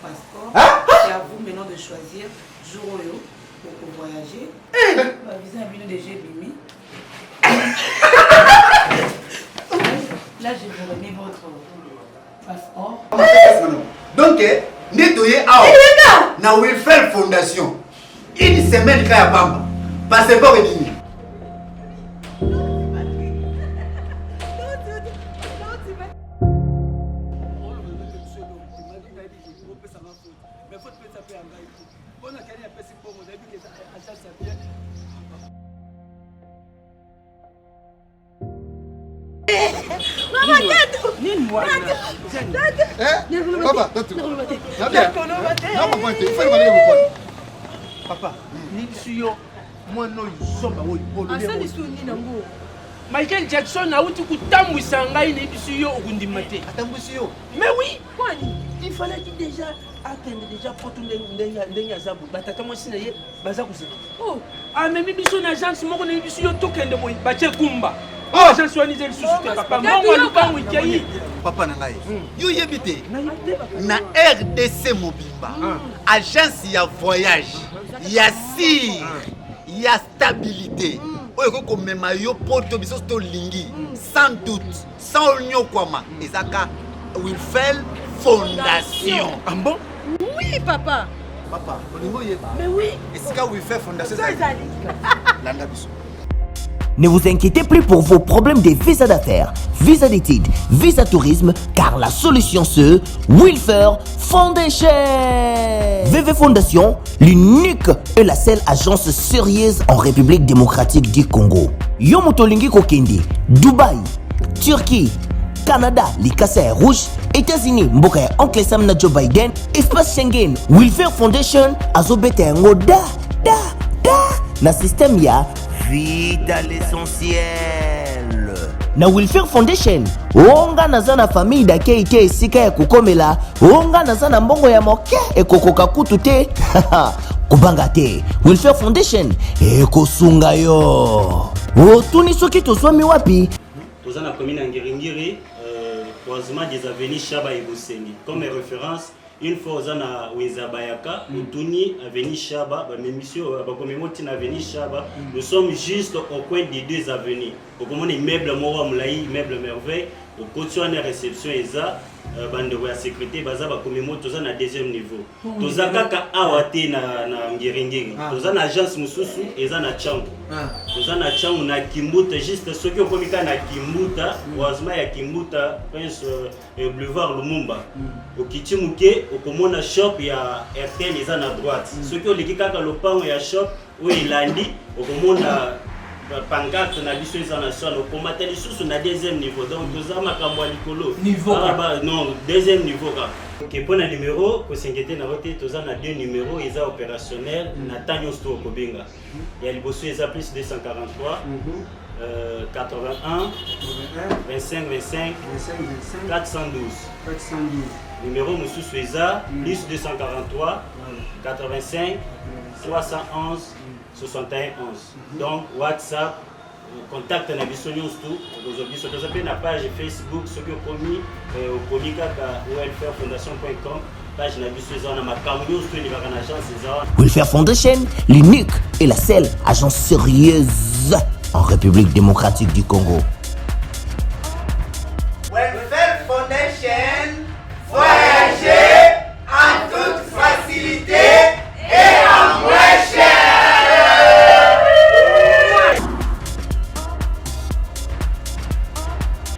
passeport. Hein? C'est à vous maintenant de choisir jour pour voyager. Visa à de GBMI. Là, je vous remets votre passeport. Donc, nettoyer na Wilfel Fondation. Une semaine quand il y a Bamba. Passeport est fini. Papa, Michael Jackson a outi kutambwisa ngai na biso yo okundima te. Atambwisi yo. Mais oui, kwani il fallait déjà attendre déjà pour tout ndenge zabu batata mwasi na ye baza kuseka. Oh, amemi biso na agence moko na biso yo tokende boy bache kumba. Oh, agence wani zeli susu te papa. Mbongo lupango ikei. Papa na ngai. Yo yebite. Na RDC Mobimba. Agence ya voyage. Ya si. Ya stabilité. Oyo ko mema yo poto biso to lingi sans doute sans nyokwama ezaka Wilfel Fondation. Ah bon? Oui papa. Papa, olingo yeba. Mais oui. Esika Wilfel Fondation ça. Landa biso. Ne vous inquiétez plus pour vos problèmes de visa d'affaires, visa d'études, visa tourisme, car la solution c'est Wilfer Foundation. VV Fondation, l'unique et la seule agence sérieuse en République démocratique du Congo. Yomotolingi Kokindi, Dubaï, Turquie, Canada, les Casses Rouges, États-Unis, Mboka Oncle Sam na Joe Biden, Espace Schengen, Wilfer Foundation, Azobete Ngoda, na système ya vite à l'essentiel. Na Wilfer Foundation, onga naza na famille dake ite esika ya kukomela, onga naza na mbongo ya moke ekokoka kutu te. Kubanga te. Wilfer Foundation ekosunga yo. Otuni soki tozwami wapi? Toza na commune Ngiringiri, croisement des avenues Chaba et Boseni. Comme référence, une fois aux ana Wezabayaka, Utuni, avenue Chaba, avenue Chaba, nous sommes juste au coin des deux avenues. Au moment des meubles Mora Moulaï, meubles merveille, au côté de la réception ESA, bande de sécurité, baza ba komemo toza na deuxième niveau. Toza kaka awate na Ngiringiri. Toza na agence mususu eza na Changu. Toza na Changu na Kimbuta juste ceux qui ont commis na Kimbuta, oazma ya Kimbuta, Prince Boulevard Lumumba. Au Kitimuke, au komona shop ya RTL eza na droite. Ceux qui ont liki kaka lopango ya shop où ilandi, au komona pancarte na biso eza na son au combattre lisusu na deuxième niveau. Donc toza makambo likolo. Niveau non, deuxième niveau ka. OK, pour le numéro, ko s'inquiéter na roté toza na deux numéros eza opérationnel na tanyo sto ko benga. Ya liboso eza plus 243 81 25 25 412 numéro mususu eza plus 243 85 71 71 11. Donc WhatsApp, contact na biso nyonso aujourd'hui sur la page Facebook ce que promis au comika ka wilferfondation.com page na biso eza na makambo nyonso ni ba na agence eza Wilfer Foundation, l'unique et la seule agence sérieuse en République démocratique du Congo. Wilfer